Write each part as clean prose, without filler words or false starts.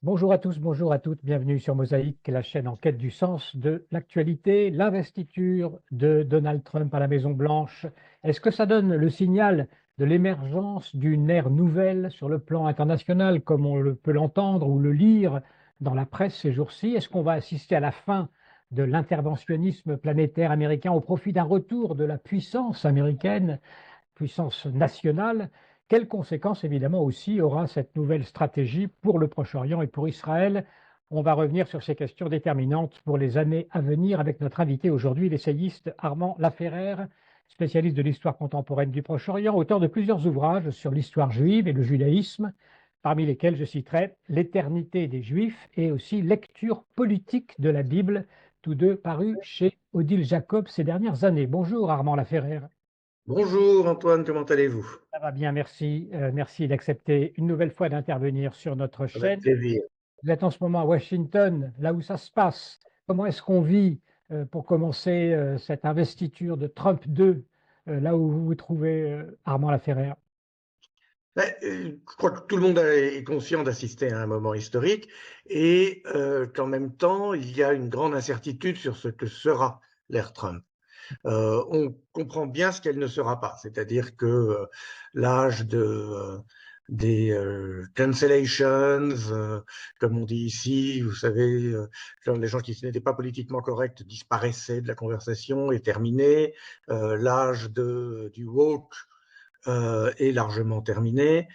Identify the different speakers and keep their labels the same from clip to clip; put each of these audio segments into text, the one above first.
Speaker 1: Bonjour à tous, bonjour à toutes, bienvenue sur Mosaïque, la chaîne en quête du sens de l'actualité. L'investiture de Donald Trump à la Maison-Blanche, est-ce que ça donne le signal de l'émergence d'une ère nouvelle sur le plan international, comme peut l'entendre ou le lire dans la presse ces jours-ci? Est-ce qu'on va assister à la fin de l'interventionnisme planétaire américain au profit d'un retour de la puissance américaine, puissance nationale? Quelles conséquences, évidemment, aussi aura cette nouvelle stratégie pour le Proche-Orient et pour Israël? On va revenir sur ces questions déterminantes pour les années à venir avec notre invité aujourd'hui, l'essayiste Armand Laferrère, spécialiste de l'histoire contemporaine du Proche-Orient, auteur de plusieurs ouvrages sur l'histoire juive et le judaïsme, parmi lesquels je citerai L'éternité des Juifs et aussi Lecture politique de la Bible, tous deux parus chez Odile Jacob ces dernières années. Bonjour Armand Laferrère.
Speaker 2: Bonjour Antoine, comment allez-vous?
Speaker 1: Ça va bien, merci. Merci d'accepter une nouvelle fois d'intervenir sur notre
Speaker 2: Avec
Speaker 1: chaîne.
Speaker 2: plaisir.
Speaker 1: Vous êtes en ce moment à Washington, là où ça se passe. Comment est-ce qu'on vit, pour commencer, cette investiture de Trump 2, là où vous vous trouvez, Armand Laferrère?
Speaker 2: Je crois que tout le monde est conscient d'assister à un moment historique et qu'en même temps, il y a une grande incertitude sur ce que sera l'ère Trump. On comprend bien ce qu'elle ne sera pas, c'est-à-dire que l'âge des cancellations, comme on dit ici, vous savez, quand les gens qui n'étaient pas politiquement corrects disparaissaient de la conversation est terminé. L'âge du woke est largement terminé.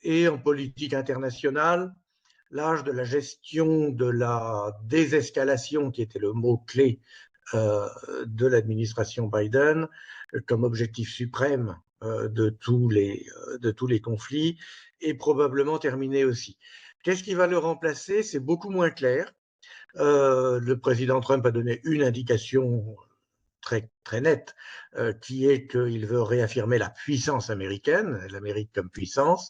Speaker 2: Et en politique internationale, l'âge de la gestion de la désescalation, qui était le mot-clé de l'administration Biden, comme objectif suprême de tous les conflits, est probablement terminé aussi. Qu'est-ce qui va le remplacer? C'est beaucoup moins clair. Le président Trump a donné une indication très nette, qui est qu'il veut réaffirmer la puissance américaine, l'Amérique comme puissance.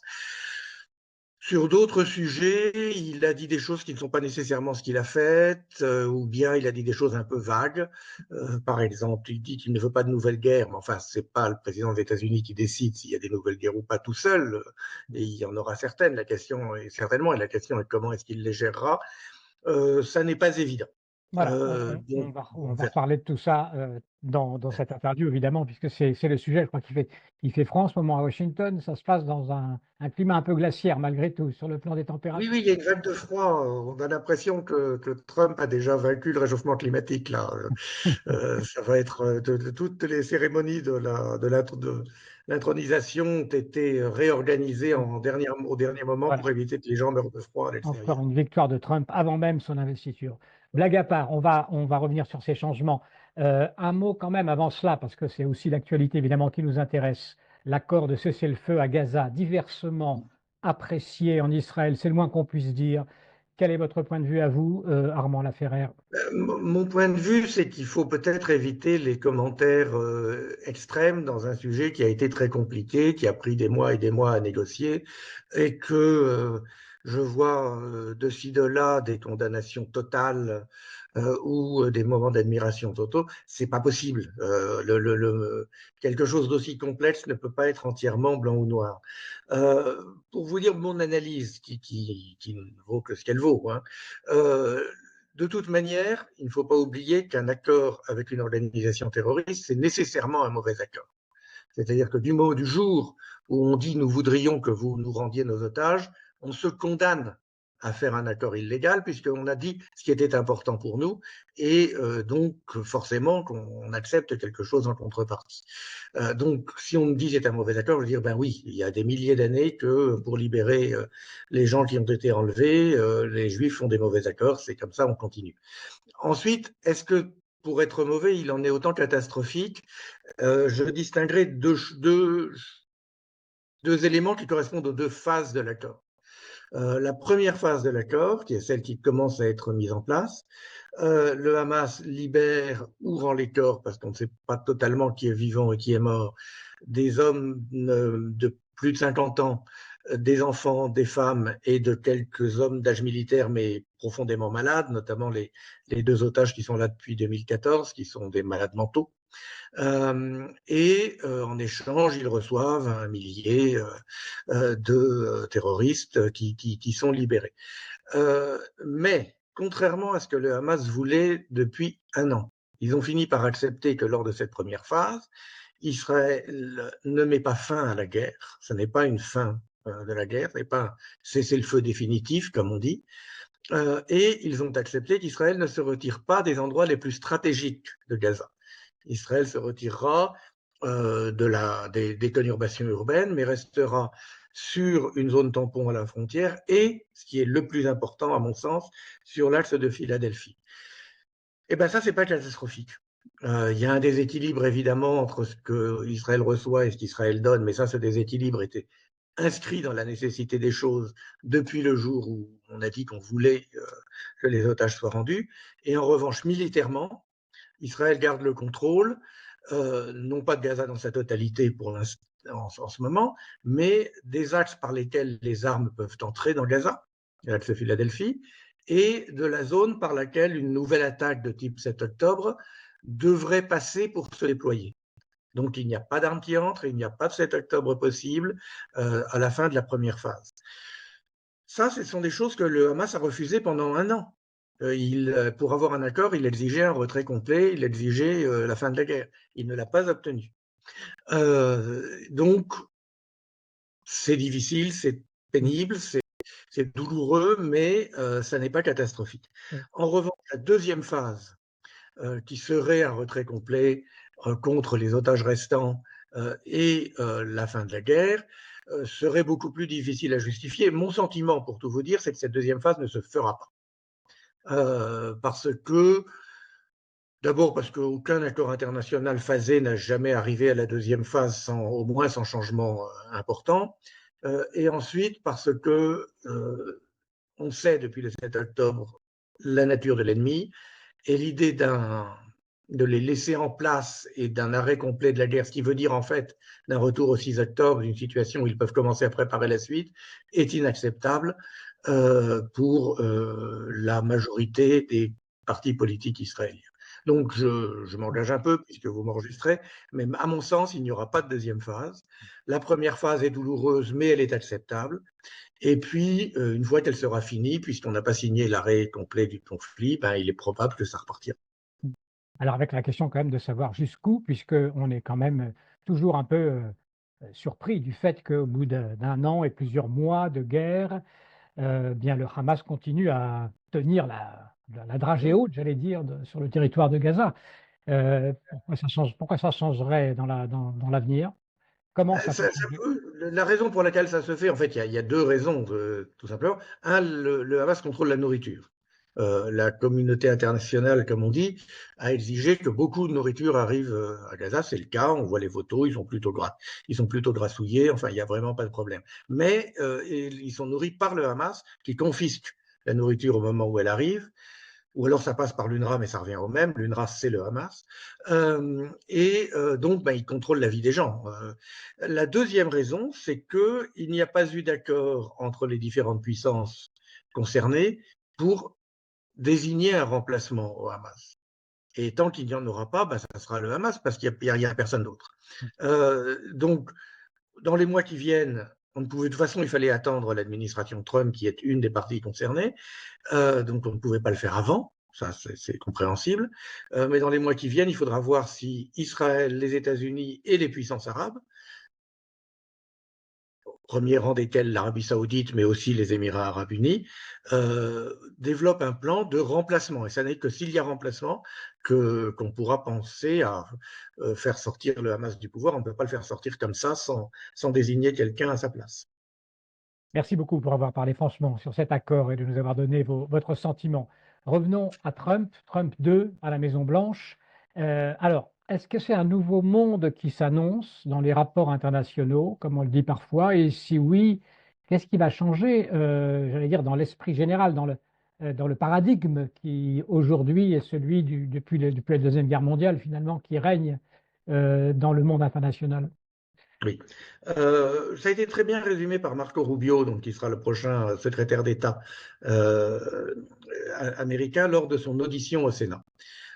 Speaker 2: Sur d'autres sujets, il a dit des choses qui ne sont pas nécessairement ce qu'il a fait, ou bien il a dit des choses un peu vagues. Par exemple, il dit qu'il ne veut pas de nouvelles guerres, mais enfin, c'est pas le président des États-Unis qui décide s'il y a des nouvelles guerres ou pas tout seul, et il y en aura certaines. La question est certainement, et la question est comment est-ce qu'il les gérera. Ça n'est pas évident.
Speaker 1: Voilà,
Speaker 2: Donc,
Speaker 1: on
Speaker 2: on
Speaker 1: va
Speaker 2: verra.
Speaker 1: reparler de tout ça, dans cette interview évidemment, puisque c'est le sujet, je crois, qui fait froid en ce moment à Washington. Ça se passe dans un climat un peu glaciaire malgré tout, sur le plan des
Speaker 2: Oui,
Speaker 1: températures.
Speaker 2: oui, il y a une vague de froid. On a l'impression que Trump a déjà vaincu le réchauffement climatique, là. Ça va être toutes les cérémonies de l'intronisation ont été réorganisées au dernier moment
Speaker 1: Voilà.
Speaker 2: pour éviter que les gens meurent de froid à
Speaker 1: Encore
Speaker 2: l'extérieur.
Speaker 1: une victoire de Trump avant même son investiture. Blague à part, on va revenir sur ces changements. Un mot quand même avant cela, parce que c'est aussi l'actualité évidemment qui nous intéresse. L'accord de cessez-le-feu à Gaza, diversement apprécié en Israël, c'est le moins qu'on puisse dire. Quel est votre point de vue à vous, Armand Laferrère?
Speaker 2: Mon point de vue, c'est qu'il faut peut-être éviter les commentaires extrêmes dans un sujet qui a été très compliqué, qui a pris des mois et des mois à négocier, et que je vois de ci, de là des condamnations totales ou des moments d'admiration totaux. C'est pas possible. Quelque chose d'aussi complexe ne peut pas être entièrement blanc ou noir. Pour vous dire mon analyse, qui ne vaut que ce qu'elle vaut, hein, euh, de toute manière, il ne faut pas oublier qu'un accord avec une organisation terroriste, c'est nécessairement un mauvais accord. C'est-à-dire que du jour où on dit nous voudrions que vous nous rendiez nos otages, on se condamne à faire un accord illégal puisqu'on a dit ce qui était important pour nous et donc forcément qu'on accepte quelque chose en contrepartie. Donc si on me dit c'est un mauvais accord, je veux dire ben oui, il y a des milliers d'années que pour libérer les gens qui ont été enlevés, les juifs font des mauvais accords, c'est comme ça, on continue. Ensuite, est-ce que pour être mauvais, il en est autant catastrophique? Je distinguerai deux éléments qui correspondent aux deux phases de l'accord. La première phase de l'accord, qui est celle qui commence à être mise en place, le Hamas libère ou rend les corps, parce qu'on ne sait pas totalement qui est vivant et qui est mort, des hommes de plus de 50 ans, des enfants, des femmes et de quelques hommes d'âge militaire, mais profondément malades, notamment les deux otages qui sont là depuis 2014, qui sont des malades mentaux. En échange, ils reçoivent un millier de terroristes qui sont libérés. Mais, contrairement à ce que le Hamas voulait depuis un an, ils ont fini par accepter que lors de cette première phase, Israël ne met pas fin à la guerre. Ce n'est pas une fin de la guerre, ce n'est pas un cessez-le-feu définitif, comme on dit. Et ils ont accepté qu'Israël ne se retire pas des endroits les plus stratégiques de Gaza. Israël se retirera des conurbations urbaines, mais restera sur une zone tampon à la frontière et, ce qui est le plus important à mon sens, sur l'axe de Philadelphie. Eh bien ça, c'est pas catastrophique. Il y a un déséquilibre évidemment entre ce qu'Israël reçoit et ce qu'Israël donne, mais ça, ce déséquilibre était inscrit dans la nécessité des choses depuis le jour où on a dit qu'on voulait que les otages soient rendus. Et en revanche, militairement, Israël garde le contrôle, non pas de Gaza dans sa totalité pour l'instant, en ce moment, mais des axes par lesquels les armes peuvent entrer dans Gaza, l'axe de Philadelphie, et de la zone par laquelle une nouvelle attaque de type 7 octobre devrait passer pour se déployer. Donc il n'y a pas d'armes qui entrent, il n'y a pas de 7 octobre possible à la fin de la première phase. Ça, ce sont des choses que le Hamas a refusées pendant un an. Pour avoir un accord, il exigeait un retrait complet, il exigeait la fin de la guerre. Il ne l'a pas obtenu. Donc, c'est difficile, c'est pénible, c'est douloureux, mais ça n'est pas catastrophique.
Speaker 1: Oui.
Speaker 2: En revanche, la deuxième phase, qui serait un retrait complet contre les otages restants et la fin de la guerre, serait beaucoup plus difficile à justifier. Mon sentiment, pour tout vous dire, c'est que cette deuxième phase ne se fera pas. D'abord parce qu'aucun accord international phasé n'a jamais arrivé à la deuxième phase au moins sans changement important. Et ensuite parce que on sait depuis le 7 octobre la nature de l'ennemi et l'idée de les laisser en place et d'un arrêt complet de la guerre, ce qui veut dire en fait d'un retour au 6 octobre, d'une situation où ils peuvent commencer à préparer la suite, est inacceptable pour la majorité des partis politiques israéliens. Donc je m'engage un peu puisque vous m'enregistrez, mais à mon sens, il n'y aura pas de deuxième phase. La première phase est douloureuse, mais elle est acceptable. Et puis, une fois qu'elle sera finie, puisqu'on n'a pas signé l'arrêt complet du conflit, ben, il est probable que ça repartira.
Speaker 1: Alors avec la question quand même de savoir jusqu'où, puisqu'on est quand même toujours un peu surpris du fait qu'au bout d'un an et plusieurs mois de guerre, bien le Hamas continue à tenir la dragée haute, j'allais dire, sur le territoire de Gaza. Pourquoi ça changerait dans l'avenir? Comment ça peut changer?
Speaker 2: La raison pour laquelle ça se fait, en fait, il y a deux raisons, tout simplement. Un, le Hamas contrôle la nourriture. La communauté internationale, comme on dit, a exigé que beaucoup de nourriture arrive à Gaza. C'est le cas, on voit les photos, ils sont plutôt grassouillés, enfin, il n'y a vraiment pas de problème. Mais ils sont nourris par le Hamas, qui confisque la nourriture au moment où elle arrive, ou alors ça passe par l'UNRWA, mais ça revient au même. L'UNRWA, c'est le Hamas. Donc, ben, il contrôle la vie des gens. La deuxième raison, c'est qu'il n'y a pas eu d'accord entre les différentes puissances concernées pour désigner un remplacement au Hamas. Et tant qu'il n'y en aura pas, ben, ça sera le Hamas parce qu'il n'y a personne d'autre. Donc, dans les mois qui viennent, de toute façon, il fallait attendre l'administration Trump, qui est une des parties concernées, donc on ne pouvait pas le faire avant, ça c'est compréhensible, mais dans les mois qui viennent, il faudra voir si Israël, les États-Unis et les puissances arabes, au premier rang desquels l'Arabie saoudite, mais aussi les Émirats arabes unis, développent un plan de remplacement. Et ça n'est que s'il y a remplacement qu'on pourra penser à faire sortir le Hamas du pouvoir. On ne peut pas le faire sortir comme ça sans désigner quelqu'un à sa place.
Speaker 1: Merci beaucoup pour avoir parlé franchement sur cet accord et de nous avoir donné votre sentiment. Revenons à Trump, Trump 2 à la Maison-Blanche. Alors, est-ce que c'est un nouveau monde qui s'annonce dans les rapports internationaux, comme on le dit parfois? Et si oui, qu'est-ce qui va changer, j'allais dire, dans l'esprit général, dans le paradigme qui aujourd'hui est celui depuis la Deuxième Guerre mondiale, finalement, qui règne dans le monde international?
Speaker 2: Oui. Ça a été très bien résumé par Marco Rubio, donc, qui sera le prochain secrétaire d'État américain lors de son audition au Sénat.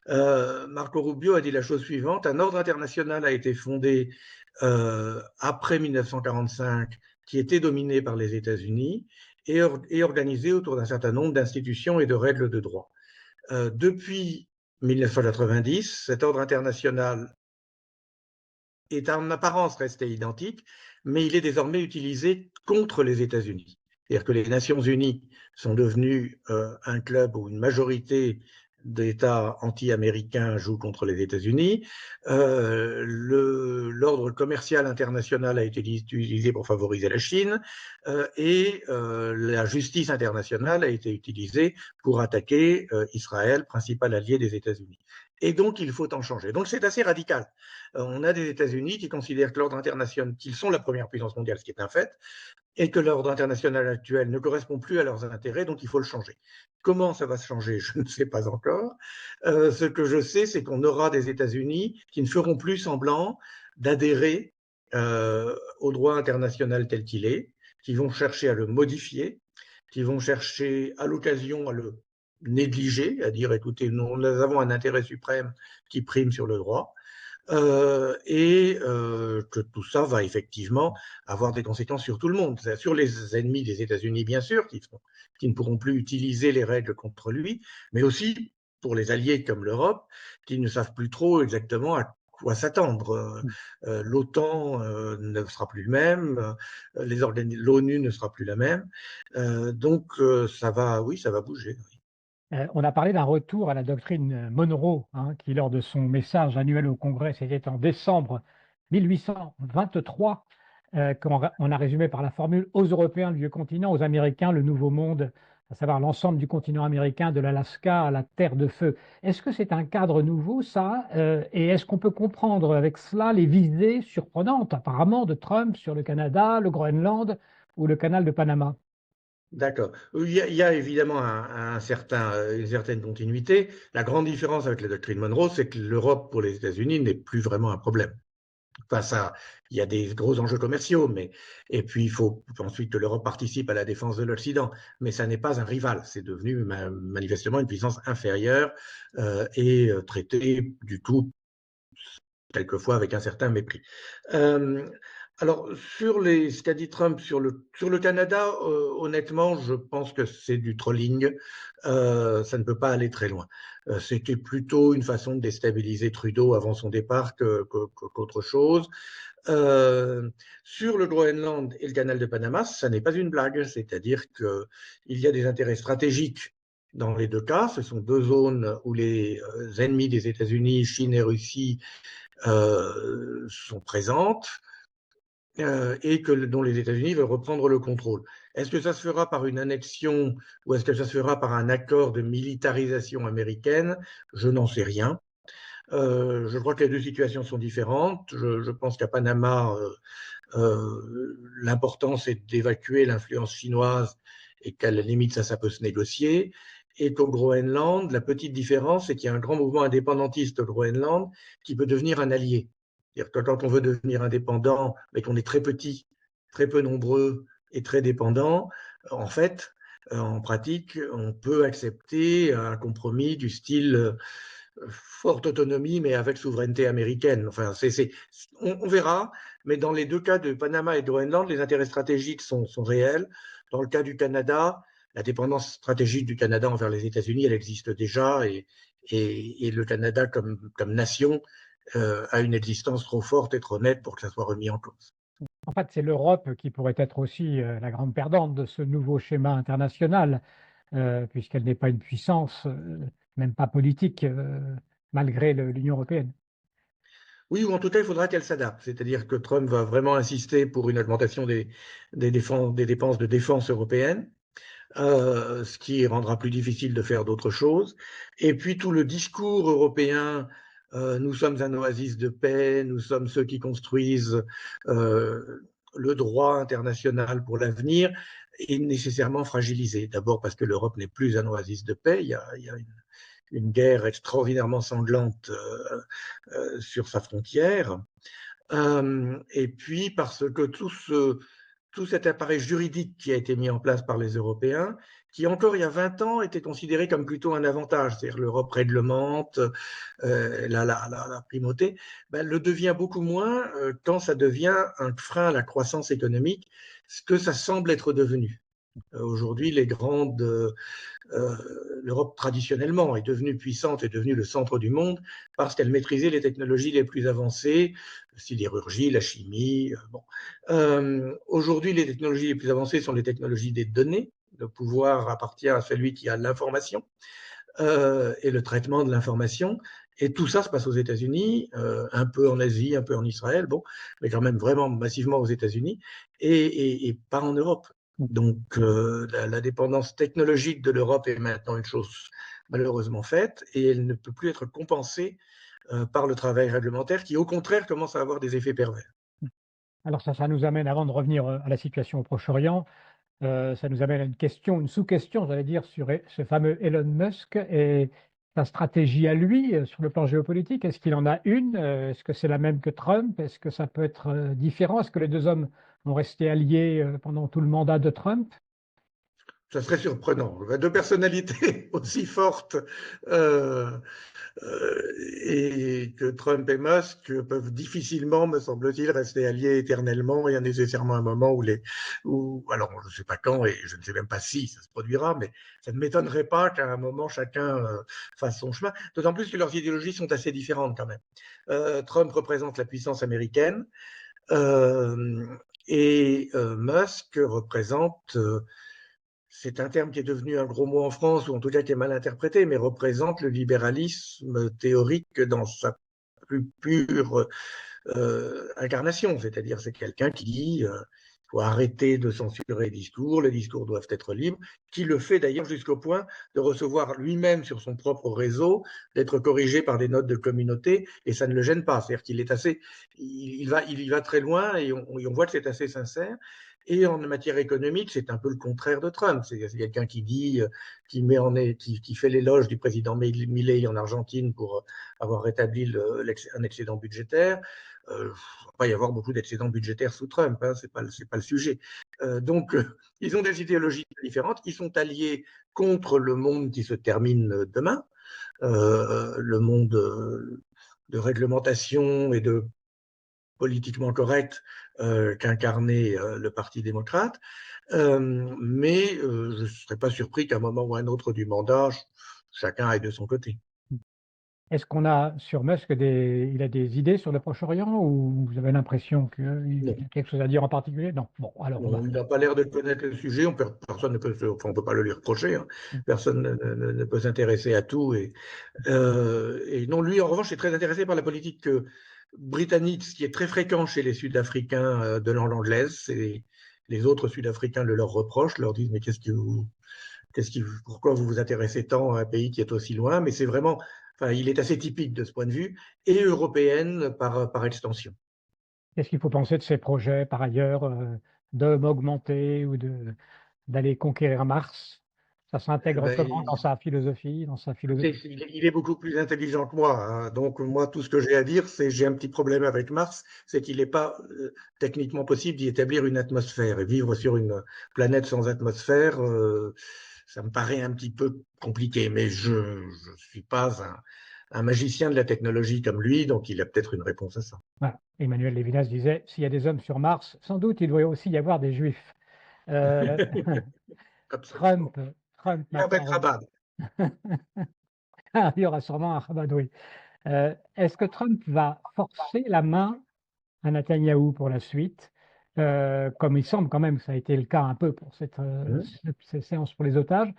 Speaker 2: Marco Rubio a dit la chose suivante: un ordre international a été fondé après 1945 qui était dominé par les États-Unis et organisé autour d'un certain nombre d'institutions et de règles de droit. Depuis 1990, cet ordre international est en apparence resté identique, mais il est désormais utilisé contre les États-Unis. C'est-à-dire que les Nations Unies sont devenues un club où une majorité d'États anti-américains jouent contre les États-Unis. L'ordre commercial international a été utilisé pour favoriser la Chine et la justice internationale a été utilisée pour attaquer Israël, principal allié des États-Unis. Et donc, il faut en changer. Donc, c'est assez radical. On a des États-Unis qui considèrent que l'ordre international, qu'ils sont la première puissance mondiale, ce qui est un fait, et que l'ordre international actuel ne correspond plus à leurs intérêts, donc il faut le changer. Comment ça va se changer? Je ne sais pas encore. Ce que je sais, c'est qu'on aura des États-Unis qui ne feront plus semblant d'adhérer au droit international tel qu'il est, qui vont chercher à le modifier, qui vont chercher à l'occasion à le négliger, à dire écoutez, nous avons un intérêt suprême qui prime sur le droit, que tout ça va effectivement avoir des conséquences sur tout le monde, sur les ennemis des États-Unis bien sûr, qui ne pourront plus utiliser les règles contre lui, mais aussi pour les alliés comme l'Europe, qui ne savent plus trop exactement à quoi s'attendre. L'OTAN ne sera plus le même, l'ONU ne sera plus la même, donc ça va, oui, ça va bouger.
Speaker 1: On a parlé d'un retour à la doctrine Monroe, hein, qui, lors de son message annuel au Congrès, c'était en décembre 1823, qu'on on a résumé par la formule aux Européens le vieux continent, aux Américains le nouveau monde, à savoir l'ensemble du continent américain, de l'Alaska à la Terre de Feu. Est-ce que c'est un cadre nouveau, ça? Et est-ce qu'on peut comprendre avec cela les visées surprenantes, apparemment, de Trump sur le Canada, le Groenland ou le canal de Panama?
Speaker 2: D'accord. Il y a évidemment une certaine continuité. La grande différence avec la doctrine Monroe, c'est que l'Europe pour les États-Unis n'est plus vraiment un problème. Enfin, ça, il y a des gros enjeux commerciaux, et puis il faut ensuite que l'Europe participe à la défense de l'Occident, mais ça n'est pas un rival. C'est devenu manifestement une puissance inférieure et traitée du tout quelquefois avec un certain mépris. Alors, sur ce qu'a dit Trump sur le Canada, honnêtement, je pense que c'est du trolling. Ça ne peut pas aller très loin. C'était plutôt une façon de déstabiliser Trudeau avant son départ qu'autre chose. Sur le Groenland et le canal de Panama, ça n'est pas une blague. C'est-à-dire qu'il y a des intérêts stratégiques dans les deux cas. Ce sont deux zones où les ennemis des États-Unis, Chine et Russie, sont présentes et dont les États-Unis veulent reprendre le contrôle. Est-ce que ça se fera par une annexion ou est-ce que ça se fera par un accord de militarisation américaine? Je n'en sais rien. Je crois que les deux situations sont différentes. Je pense qu'à Panama, l'important c'est d'évacuer l'influence chinoise et qu'à la limite ça peut se négocier. Et qu'au Groenland, la petite différence, c'est qu'il y a un grand mouvement indépendantiste au Groenland qui peut devenir un allié. C'est-à-dire que quand on veut devenir indépendant, mais qu'on est très petit, très peu nombreux et très dépendant, en fait, en pratique, on peut accepter un compromis du style forte autonomie, mais avec souveraineté américaine. Enfin, on verra, mais dans les deux cas de Panama et de Groenland, les intérêts stratégiques sont réels. Dans le cas du Canada, la dépendance stratégique du Canada envers les États-Unis, elle existe déjà, et le Canada, comme nation, a une existence trop forte et trop nette pour que ça soit remis en cause.
Speaker 1: En fait, c'est l'Europe qui pourrait être aussi la grande perdante de ce nouveau schéma international, puisqu'elle n'est pas une puissance, même pas politique, malgré l'Union européenne.
Speaker 2: Oui, ou en tout cas, il faudra qu'elle s'adapte. C'est-à-dire que Trump va vraiment insister pour une augmentation des dépenses de défense européennes, ce qui rendra plus difficile de faire d'autres choses. Et puis tout le discours européen, nous sommes un oasis de paix, nous sommes ceux qui construisent le droit international pour l'avenir, est nécessairement fragilisé. D'abord parce que l'Europe n'est plus un oasis de paix, il y a une guerre extraordinairement sanglante sur sa frontière, et puis parce que tout cet appareil juridique qui a été mis en place par les Européens, qui encore il y a 20 ans était considéré comme plutôt un avantage, c'est-à-dire l'Europe réglemente, la primauté, ben, le devient beaucoup moins quand ça devient un frein à la croissance économique, ce que ça semble être devenu. Aujourd'hui, l'Europe traditionnellement est devenue puissante, est devenue le centre du monde parce qu'elle maîtrisait les technologies les plus avancées, la sidérurgie, la chimie. Bon. Aujourd'hui, les technologies les plus avancées sont les technologies des données. Le pouvoir appartient à celui qui a l'information et le traitement de l'information. Et tout ça se passe aux États-Unis, un peu en Asie, un peu en Israël, bon, mais quand même vraiment massivement aux États-Unis et pas en Europe. Donc la dépendance technologique de l'Europe est maintenant une chose malheureusement faite et elle ne peut plus être compensée par le travail réglementaire qui, au contraire, commence à avoir des effets pervers.
Speaker 1: Alors ça nous amène, avant de revenir à la situation au Proche-Orient, ça nous amène à une question, une sous-question, j'allais dire, sur ce fameux Elon Musk et sa stratégie à lui sur le plan géopolitique. Est-ce qu'il en a une? Est-ce que c'est la même que Trump? Est-ce que ça peut être différent? Est-ce que les deux hommes vont rester alliés pendant tout le mandat de Trump?
Speaker 2: Ça serait surprenant. Deux personnalités aussi fortes euh, et que Trump et Musk peuvent difficilement, me semble-t-il, rester alliés éternellement. Il y a nécessairement un moment alors je ne sais pas quand et je ne sais même pas si ça se produira, mais ça ne m'étonnerait pas qu'à un moment chacun fasse son chemin. D'autant plus que leurs idéologies sont assez différentes quand même. Trump représente la puissance américaine euh, et Musk représente c'est un terme qui est devenu un gros mot en France, ou en tout cas qui est mal interprété, mais représente le libéralisme théorique dans sa plus pure incarnation. C'est-à-dire, c'est quelqu'un qui dit il faut arrêter de censurer les discours doivent être libres, qui le fait d'ailleurs jusqu'au point de recevoir lui-même sur son propre réseau, d'être corrigé par des notes de communauté, et ça ne le gêne pas. C'est-à-dire qu'il est assez, il y va très loin, et on voit que c'est assez sincère. Et en matière économique, c'est un peu le contraire de Trump. C'est quelqu'un qui dit, qui fait l'éloge du président Milei en Argentine pour avoir rétabli un excédent budgétaire. Il ne va pas y avoir beaucoup d'excédents budgétaires sous Trump, hein, c'est pas le sujet. Ils ont des idéologies différentes, ils sont alliés contre le monde qui se termine demain, le monde de réglementation et de politiquement correct qu'incarnait le Parti démocrate. Mais je ne serais pas surpris qu'à un moment ou à un autre du mandat, chacun aille de son côté.
Speaker 1: Est-ce qu'on a sur Musk il a des idées sur le Proche-Orient ou vous avez l'impression qu'il
Speaker 2: Non.
Speaker 1: a quelque chose à dire en particulier? Non. Bon, alors on
Speaker 2: Non,
Speaker 1: va.
Speaker 2: il n'a pas l'air de connaître le sujet. Personne ne peut, enfin, on peut pas le lui reprocher. Hein. Personne ne peut s'intéresser à tout. Et non, lui, en revanche, est très intéressé par la politique britannique, ce qui est très fréquent chez les Sud-Africains de langue anglaise. Les autres Sud-Africains le leur reprochent, leur disent mais pourquoi vous vous intéressez tant à un pays qui est aussi loin? Mais c'est vraiment, enfin, il est assez typique de ce point de vue et européenne par extension.
Speaker 1: Qu'est-ce qu'il faut penser de ces projets, par ailleurs, d'hommes augmentés ou d'aller conquérir Mars? Ça s'intègre comment
Speaker 2: Ben,
Speaker 1: dans sa philosophie, dans sa philosophie?
Speaker 2: il est beaucoup plus intelligent que moi. Hein. Donc, moi, tout ce que j'ai à dire, c'est j'ai un petit problème avec Mars, c'est qu'il n'est pas techniquement possible d'y établir une atmosphère. Et vivre sur une planète sans atmosphère, ça me paraît un petit peu compliqué. Mais je ne suis pas un magicien de la technologie comme lui, donc il a peut-être une réponse à ça.
Speaker 1: Voilà. Emmanuel Lévinas disait, s'il y a des hommes sur Mars, sans doute il doit aussi y avoir des Juifs. Euh,
Speaker 2: Absolument.
Speaker 1: Trump, Trump
Speaker 2: Et un
Speaker 1: maintenant.
Speaker 2: bête rabat.
Speaker 1: Il y aura sûrement un rabat-douille. Est-ce que Trump va forcer la main à Netanyahou pour la suite, comme il semble quand même que ça a été le cas un peu pour cette séance pour les otages,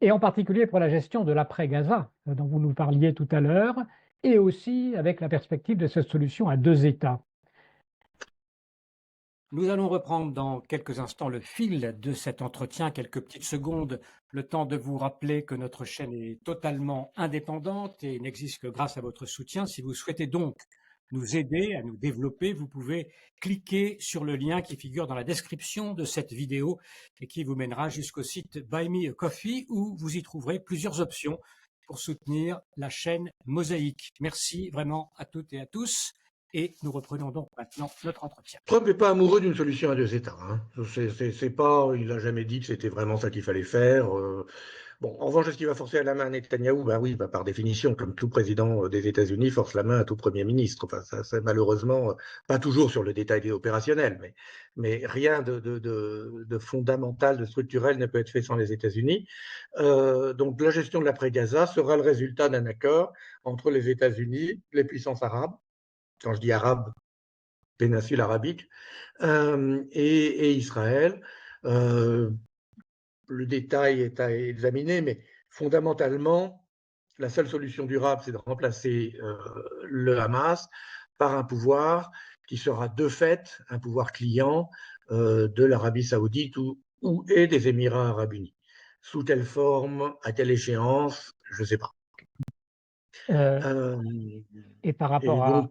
Speaker 1: et en particulier pour la gestion de l'après-Gaza, dont vous nous parliez tout à l'heure, et aussi avec la perspective de cette solution à deux États. Nous allons reprendre dans quelques instants le fil de cet entretien, quelques petites secondes, le temps de vous rappeler que notre chaîne est totalement indépendante et n'existe que grâce à votre soutien. Si vous souhaitez donc nous aider à nous développer, vous pouvez cliquer sur le lien qui figure dans la description de cette vidéo et qui vous mènera jusqu'au site Buy Me a Coffee où vous y trouverez plusieurs options pour soutenir la chaîne Mosaïque. Merci vraiment à toutes et à tous Et nous reprenons donc maintenant notre entretien.
Speaker 2: Trump n'est pas amoureux d'une solution à deux États. Hein. C'est pas, il n'a jamais dit que c'était vraiment ça qu'il fallait faire. Bon, en revanche, est-ce qu'il va forcer la main à Netanyahou? Ben oui, par définition, comme tout président des États-Unis force la main à tout Premier ministre. Enfin, ça, c'est malheureusement pas toujours sur le détail opérationnel, mais rien de fondamental, de structurel ne peut être fait sans les États-Unis. Donc, la gestion de l'après-Gaza sera le résultat d'un accord entre les États-Unis, les puissances arabes. Quand je dis arabes, péninsule arabique, et Israël. Le détail est à examiner, mais fondamentalement, la seule solution durable, c'est de remplacer le Hamas par un pouvoir qui sera de fait un pouvoir client de l'Arabie saoudite ou et des Émirats arabes unis. Sous quelle forme, à quelle échéance, je ne sais pas.
Speaker 1: Euh,
Speaker 2: Euh,
Speaker 1: et
Speaker 2: et donc,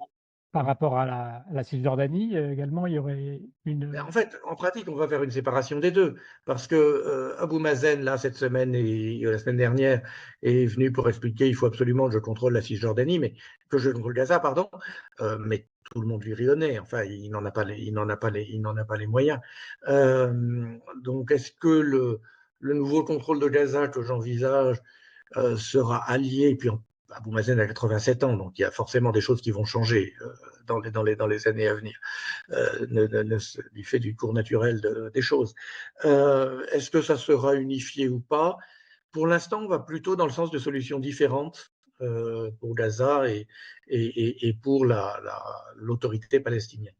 Speaker 1: par rapport à la Cisjordanie, également, il y aurait
Speaker 2: en
Speaker 1: une...
Speaker 2: fait, en pratique, on va faire une séparation des deux, parce que Abou Mazen, là, cette semaine et la semaine dernière, est venu pour expliquer il faut absolument que je contrôle la Cisjordanie, mais que je contrôle Gaza, pardon, mais tout le monde lui rionnait. Enfin, il n'en a pas les moyens. Donc, est-ce que le nouveau contrôle de Gaza que j'envisage sera allié, et puis Abou Mazen a 87 ans, donc il y a forcément des choses qui vont changer dans les années à venir du fait du cours naturel des choses. Est-ce que ça sera unifié ou pas? Pour l'instant, on va plutôt dans le sens de solutions différentes pour Gaza et pour l'autorité palestinienne.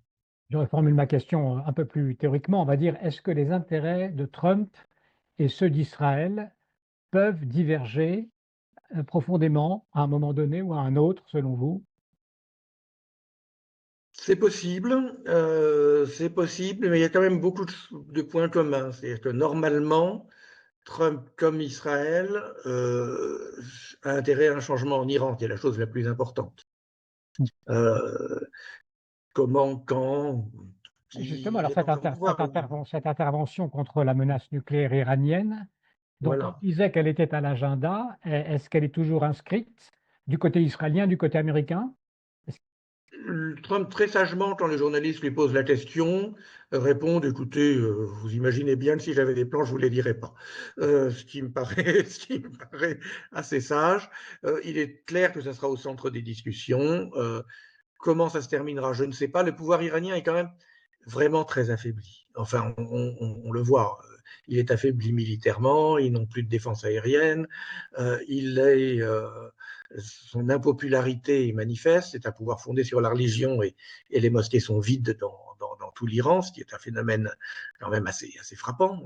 Speaker 1: Je reformule ma question un peu plus théoriquement. On va dire, est-ce que les intérêts de Trump et ceux d'Israël peuvent diverger profondément à un moment donné ou à un autre, selon vous?
Speaker 2: C'est possible, mais il y a quand même beaucoup de points communs. C'est-à-dire que normalement, Trump comme Israël a intérêt à un changement en Iran, qui est la chose la plus importante. Comment, quand,
Speaker 1: Justement,
Speaker 2: qui
Speaker 1: alors
Speaker 2: est encore au pouvoir.
Speaker 1: cette intervention contre la menace nucléaire iranienne, dont on
Speaker 2: Voilà.
Speaker 1: disait qu'elle était à l'agenda, est-ce qu'elle est toujours inscrite du côté israélien, du côté américain? Est-ce-
Speaker 2: Trump, très sagement, quand les journalistes lui posent la question, répond, écoutez, vous imaginez bien que si j'avais des plans, je ne vous les dirais pas. Ce qui me paraît, ce qui me paraît assez sage. Il est clair que ça sera au centre des discussions. Comment ça se terminera, je ne sais pas. Le pouvoir iranien est quand même vraiment très affaibli. Enfin, on le voit. Il est affaibli militairement, ils n'ont plus de défense aérienne, son impopularité est manifeste, c'est un pouvoir fondé sur la religion et les mosquées sont vides dans tout l'Iran, ce qui est un phénomène quand même assez frappant.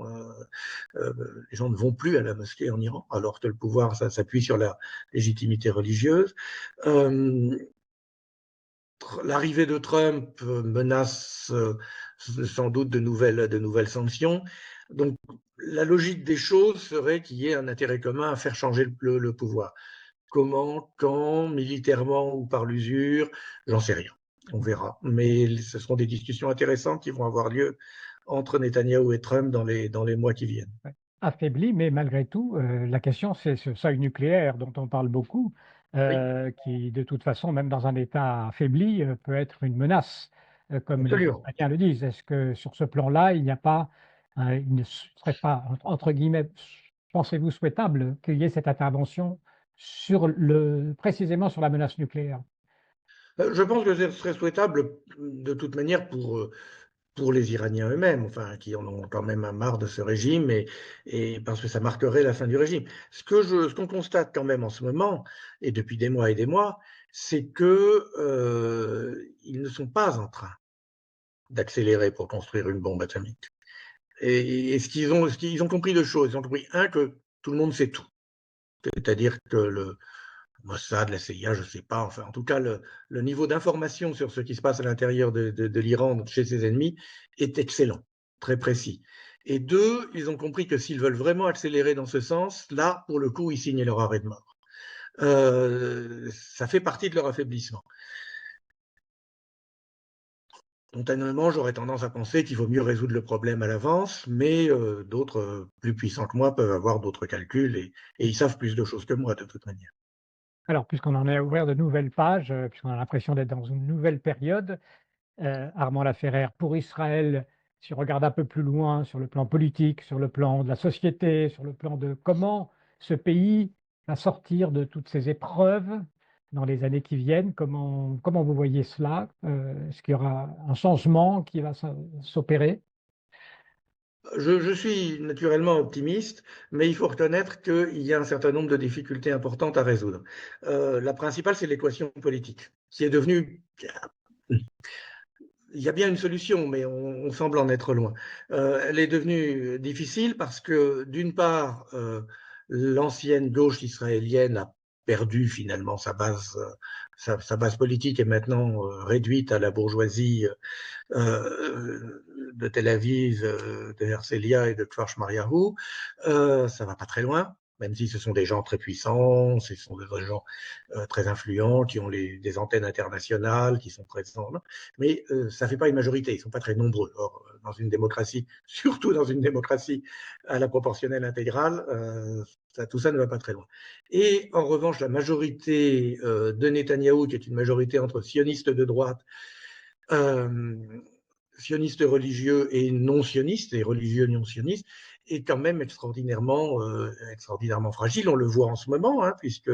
Speaker 2: Les gens ne vont plus à la mosquée en Iran, alors que le pouvoir s'appuie sur la légitimité religieuse. L'arrivée de Trump menace sans doute de nouvelles sanctions. Donc, la logique des choses serait qu'il y ait un intérêt commun à faire changer le pouvoir. Comment, quand, militairement ou par l'usure, j'en sais rien. On verra. Mais ce seront des discussions intéressantes qui vont avoir lieu entre Netanyahou et Trump dans les mois qui viennent.
Speaker 1: Ouais. Affaibli, mais malgré tout, la question, c'est ce seuil nucléaire dont on parle beaucoup,
Speaker 2: Oui,
Speaker 1: qui, de toute façon, même dans un État affaibli, peut être une menace, comme les
Speaker 2: absolument.
Speaker 1: Israéliens le disent. Est-ce que sur ce plan-là, il n'y a pas, il ne serait pas, entre guillemets, pensez-vous souhaitable qu'il y ait cette intervention précisément sur la menace nucléaire?
Speaker 2: Je pense que ce serait souhaitable de toute manière pour les Iraniens eux-mêmes, enfin, qui en ont quand même marre de ce régime, et parce que ça marquerait la fin du régime. Ce qu'on constate quand même en ce moment, et depuis des mois, c'est que ils ne sont pas en train d'accélérer pour construire une bombe atomique. Et ce qu'ils ont compris deux choses. Ils ont compris, un, que tout le monde sait tout. C'est-à-dire que le Mossad, la CIA, je ne sais pas, enfin, en tout cas, le niveau d'information sur ce qui se passe à l'intérieur de l'Iran chez ses ennemis est excellent, très précis. Et deux, ils ont compris que s'ils veulent vraiment accélérer dans ce sens, là, pour le coup, ils signent leur arrêt de mort. Ça fait partie de leur affaiblissement. Spontanément, j'aurais tendance à penser qu'il vaut mieux résoudre le problème à l'avance, mais d'autres plus puissants que moi peuvent avoir d'autres calculs et ils savent plus de choses que moi de toute manière.
Speaker 1: Alors, puisqu'on en est à ouvrir de nouvelles pages, puisqu'on a l'impression d'être dans une nouvelle période, Armand Laferrère, pour Israël, si on regarde un peu plus loin sur le plan politique, sur le plan de la société, sur le plan de comment ce pays va sortir de toutes ces épreuves dans les années qui viennent, comment vous voyez cela? Est-ce qu'il y aura un changement qui va s'opérer?
Speaker 2: Je suis naturellement optimiste, mais il faut reconnaître qu'il y a un certain nombre de difficultés importantes à résoudre. La principale, c'est l'équation politique, qui est devenue... Il y a bien une solution, mais on semble en être loin. Elle est devenue difficile parce que, d'une part, l'ancienne gauche israélienne a perdu finalement sa base politique est maintenant réduite à la bourgeoisie de Tel Aviv, de Herzliya et de Kfar Shmariahu. Ça va pas très loin, même si ce sont des gens très puissants, ce sont des gens très influents, qui ont des antennes internationales, qui sont présents. Mais ça fait pas une majorité, ils sont pas très nombreux. Or, dans une démocratie, surtout dans une démocratie à la proportionnelle intégrale, tout ça ne va pas très loin. Et en revanche, la majorité de Netanyahou, qui est une majorité entre sionistes de droite, sionistes religieux et non sionistes, et religieux non sionistes, est quand même extraordinairement fragile. On le voit en ce moment, hein, puisque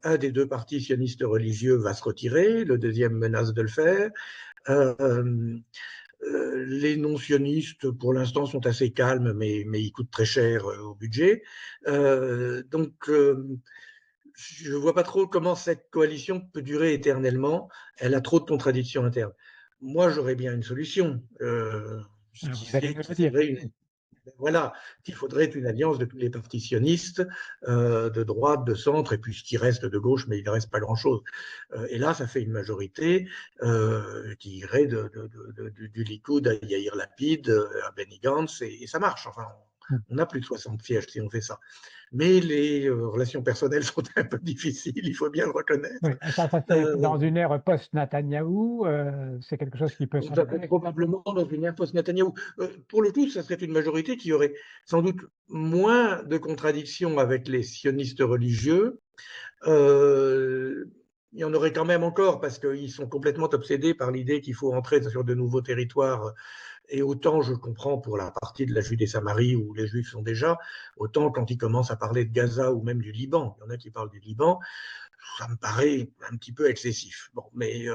Speaker 2: un des deux partis sionistes religieux va se retirer, le deuxième menace de le faire. Les non-sionistes, pour l'instant, sont assez calmes, mais ils coûtent très cher au budget. Donc, je ne vois pas trop comment cette coalition peut durer éternellement. Elle a trop de contradictions internes. Moi, j'aurais bien une solution,
Speaker 1: Alors, vous allez nous le dire.
Speaker 2: voilà, qu'il faudrait une alliance de tous les partis sionistes, de droite, de centre, et puis ce qui reste de gauche, mais il ne reste pas grand-chose. Et là, ça fait une majorité qui irait du Likoud à Yair Lapid, à Benny Gantz, et ça marche. Enfin, on a plus de 60 sièges si on fait ça. Mais les relations personnelles sont un peu difficiles, il faut bien le reconnaître.
Speaker 1: Oui, ça fait dans une ère post-Netanyahou, c'est quelque chose qui peut
Speaker 2: Ça fait
Speaker 1: s'améliorer.
Speaker 2: probablement dans une ère post-Netanyahou. Pour le coup, ça serait une majorité qui aurait sans doute moins de contradictions avec les sionistes religieux. Il y en aurait quand même encore parce qu'ils sont complètement obsédés par l'idée qu'il faut entrer sur de nouveaux territoires. Et autant je comprends pour la partie de la Judée-Samarie où les Juifs sont déjà, autant quand ils commencent à parler de Gaza ou même du Liban, il y en a qui parlent du Liban, ça me paraît un petit peu excessif. Bon, mais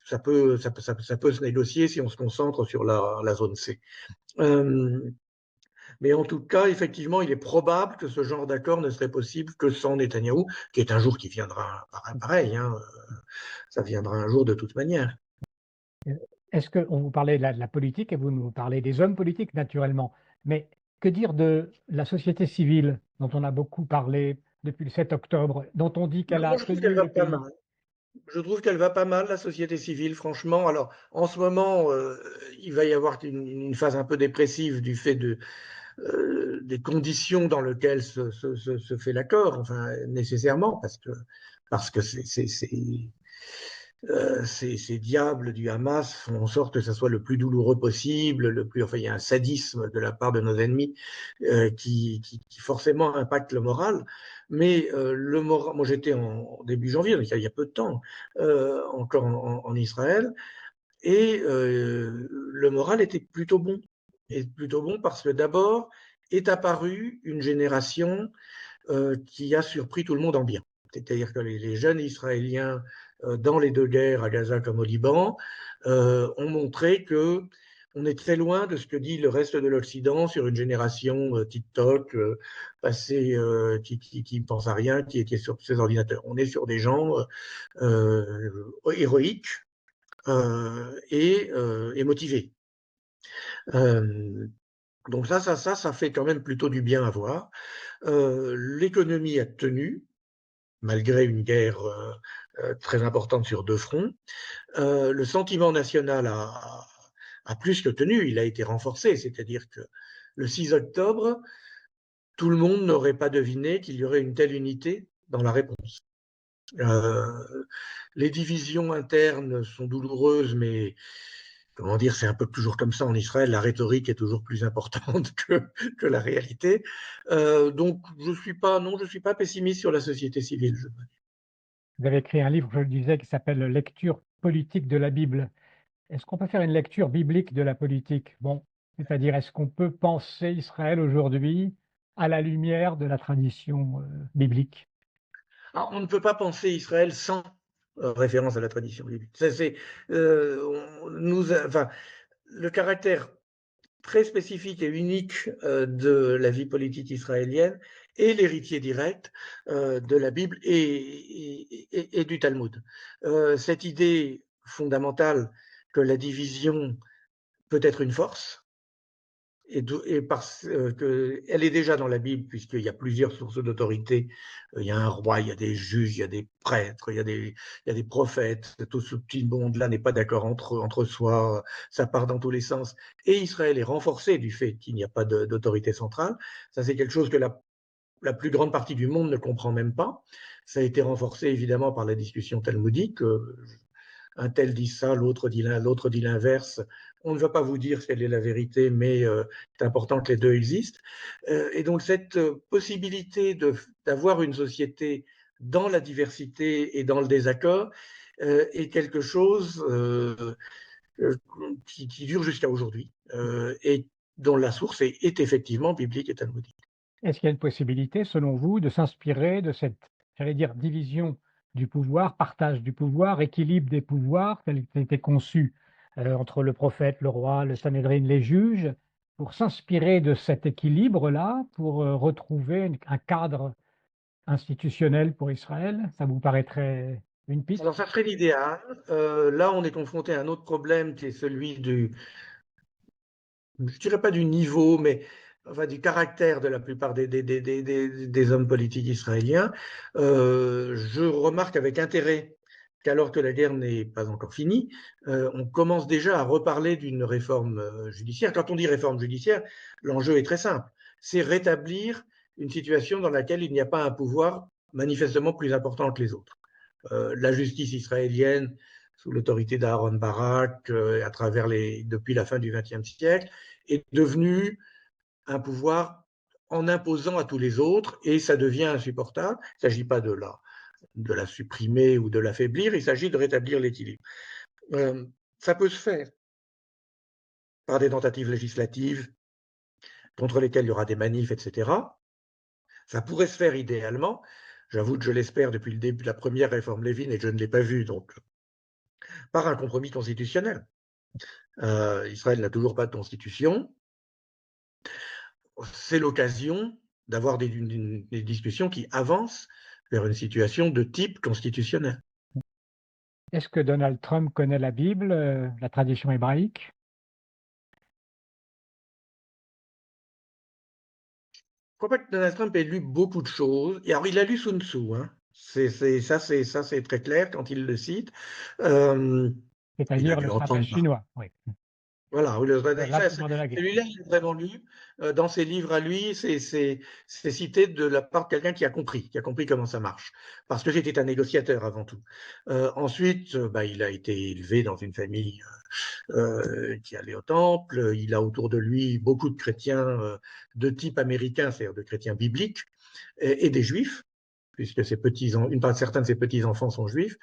Speaker 2: ça peut se négocier si on se concentre sur la zone C. Mais en tout cas, effectivement, il est probable que ce genre d'accord ne serait possible que sans Netanyahou, qui est un jour qui viendra pareil, hein, ça viendra un jour de toute manière.
Speaker 1: Est-ce qu'on vous parlait de la politique et vous nous parlez des hommes politiques naturellement, mais que dire de la société civile dont on a beaucoup parlé depuis le 7 octobre, dont on dit qu'elle
Speaker 2: Moi,
Speaker 1: a
Speaker 2: je trouve qu'elle
Speaker 1: tenu
Speaker 2: va
Speaker 1: le
Speaker 2: pas
Speaker 1: pays?
Speaker 2: mal. Je trouve qu'elle va pas mal, la société civile, franchement. Alors, en ce moment, il va y avoir une phase un peu dépressive du fait des conditions dans lesquelles se fait l'accord, enfin, nécessairement, parce que ces diables du Hamas font en sorte que ça soit le plus douloureux possible, enfin, il y a un sadisme de la part de nos ennemis qui forcément impacte le moral. Mais le moral, moi j'étais en début janvier, donc il y a peu de temps, encore en Israël, et le moral était plutôt bon. Et plutôt bon parce que d'abord est apparue une génération qui a surpris tout le monde en bien. C'est-à-dire que les jeunes Israéliens dans les deux guerres, à Gaza comme au Liban, ont montré que on est très loin de ce que dit le reste de l'Occident sur une génération TikTok, qui pense à rien, qui était sur ses ordinateurs. On est sur des gens héroïques et motivés. Donc ça fait quand même plutôt du bien à voir. L'économie a tenu, malgré une guerre très importante sur deux fronts. Le sentiment national a plus que tenu, il a été renforcé, c'est-à-dire que le 6 octobre, tout le monde n'aurait pas deviné qu'il y aurait une telle unité dans la réponse. Les divisions internes sont douloureuses, mais comment dire, c'est un peu toujours comme ça en Israël, la rhétorique est toujours plus importante que la réalité. Donc, non, je suis pas pessimiste sur la société civile.
Speaker 1: Vous avez écrit un livre, je le disais, qui s'appelle Lecture politique de la Bible. Est-ce qu'on peut faire une lecture biblique de la politique? Bon, c'est-à-dire, est-ce qu'on peut penser Israël aujourd'hui à la lumière de la tradition biblique?
Speaker 2: Alors, on ne peut pas penser Israël sans référence à la tradition biblique. Enfin, le caractère très spécifique et unique de la vie politique israélienne est l'héritier direct de la Bible et du Talmud. Cette idée fondamentale que la division peut être une force, et parce qu'elle est déjà dans la Bible, puisqu'il y a plusieurs sources d'autorité. Il y a un roi, il y a des juges, il y a des prêtres, il y a des prophètes. Tout ce petit monde-là n'est pas d'accord entre soi, ça part dans tous les sens. Et Israël est renforcé du fait qu'il n'y a pas d'autorité centrale. Ça, c'est quelque chose que la plus grande partie du monde ne comprend même pas. Ça a été renforcé évidemment par la discussion talmudique. Un tel dit ça, l'autre dit l'inverse. On ne va pas vous dire quelle est la vérité, mais c'est important que les deux existent. Et donc cette possibilité d'avoir une société dans la diversité et dans le désaccord est quelque chose euh, qui dure jusqu'à aujourd'hui et dont la source est effectivement biblique et talmudique.
Speaker 1: Est-ce qu'il y a une possibilité, selon vous, de s'inspirer de cette, j'allais dire, division du pouvoir, partage du pouvoir, équilibre des pouvoirs, tel qu'il était conçu entre le prophète, le roi, le Sanhédrin, les juges, pour s'inspirer de cet équilibre-là, pour retrouver un cadre institutionnel pour Israël? Ça vous paraîtrait une piste?
Speaker 2: Alors ça serait l'idéal. Là, on est confronté à un autre problème qui est celui je dirais pas du niveau, mais enfin, du caractère de la plupart des hommes politiques israéliens. Je remarque avec intérêt qu'alors que la guerre n'est pas encore finie, on commence déjà à reparler d'une réforme judiciaire. Quand on dit réforme judiciaire, l'enjeu est très simple. C'est rétablir une situation dans laquelle il n'y a pas un pouvoir manifestement plus important que les autres. La justice israélienne, sous l'autorité d'Aaron Barak, depuis la fin du XXe siècle, est devenue un pouvoir en imposant à tous les autres, et ça devient insupportable. Il ne s'agit pas de la supprimer ou de l'affaiblir, il s'agit de rétablir l'équilibre. Ça peut se faire par des tentatives législatives contre lesquelles il y aura des manifs, etc. Ça pourrait se faire idéalement. J'avoue que je l'espère depuis le début de la première réforme Lévin et je ne l'ai pas vu, donc par un compromis constitutionnel. Israël n'a toujours pas de constitution. C'est l'occasion d'avoir des discussions qui avancent vers une situation de type constitutionnel.
Speaker 1: Est-ce que Donald Trump connaît la Bible, la tradition hébraïque?
Speaker 2: Je crois pas que Donald Trump ait lu beaucoup de choses. Et alors, il a lu Sun Tzu, hein. C'est très clair quand il le cite. Il a
Speaker 1: C'est-à-dire
Speaker 2: dû
Speaker 1: le
Speaker 2: entendre.
Speaker 1: stratège chinois, oui.
Speaker 2: Voilà, oui,
Speaker 1: L'art de la guerre.
Speaker 2: celui-là, j'ai vraiment lu. Dans ses livres à lui, c'est cité de la part de quelqu'un qui a compris comment ça marche. Parce que c'était un négociateur avant tout. Ensuite, il a été élevé dans une famille qui allait au temple. Il a autour de lui beaucoup de chrétiens de type américain, c'est-à-dire de chrétiens bibliques, et des juifs, puisque certains de ses petits-enfants sont juifs.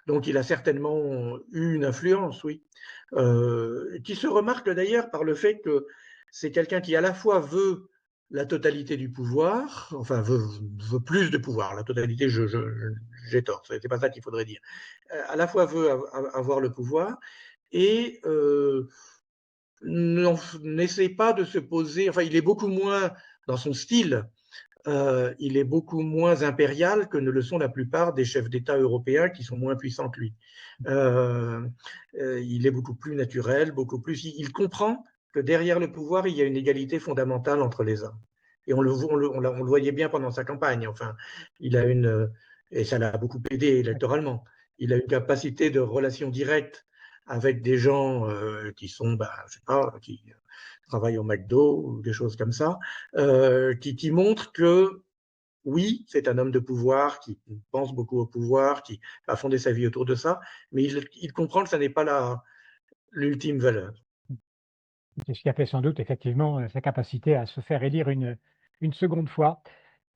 Speaker 2: Donc il a certainement eu une influence, oui, qui se remarque d'ailleurs par le fait que c'est quelqu'un qui à la fois veut la totalité du pouvoir, enfin veut plus de pouvoir. La totalité, j'ai tort, c'est pas ça qu'il faudrait dire. À la fois veut avoir le pouvoir et n'essaie pas de se poser, enfin il est beaucoup moins dans son style, il est beaucoup moins impérial que ne le sont la plupart des chefs d'État européens qui sont moins puissants que lui. Il est beaucoup plus naturel, il comprend que derrière le pouvoir, il y a une égalité fondamentale entre les hommes. Et on le voyait bien pendant sa campagne. Enfin, il a et ça l'a beaucoup aidé électoralement. Il a une capacité de relation directe avec des gens qui sont, je sais pas, qui travaillent au McDo ou des choses comme ça, qui montrent que oui, c'est un homme de pouvoir qui pense beaucoup au pouvoir, qui a fondé sa vie autour de ça, mais il comprend que ça n'est pas l'ultime valeur.
Speaker 1: C'est ce qui a fait sans doute effectivement sa capacité à se faire élire une seconde fois.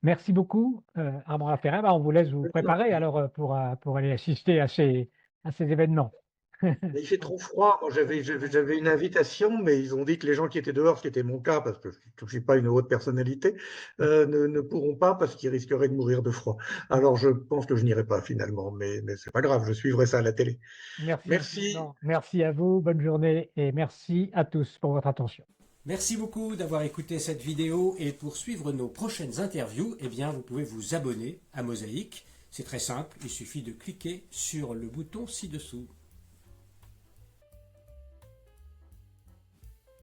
Speaker 1: Merci beaucoup, Armand Lafferin. Bah, on vous laisse vous préparer alors pour aller assister à ces événements.
Speaker 2: Mais il fait trop froid. Moi, j'avais une invitation, mais ils ont dit que les gens qui étaient dehors, ce qui était mon cas, parce que je ne suis pas une haute personnalité, ne pourront pas parce qu'ils risqueraient de mourir de froid. Alors, je pense que je n'irai pas finalement, mais c'est pas grave, je suivrai ça à la télé.
Speaker 1: Merci
Speaker 2: Merci.
Speaker 1: infiniment. Merci à vous, bonne journée et merci à tous pour votre attention.
Speaker 3: Merci beaucoup d'avoir écouté cette vidéo et pour suivre nos prochaines interviews, eh bien, vous pouvez vous abonner à Mosaïque. C'est très simple, il suffit de cliquer sur le bouton ci-dessous.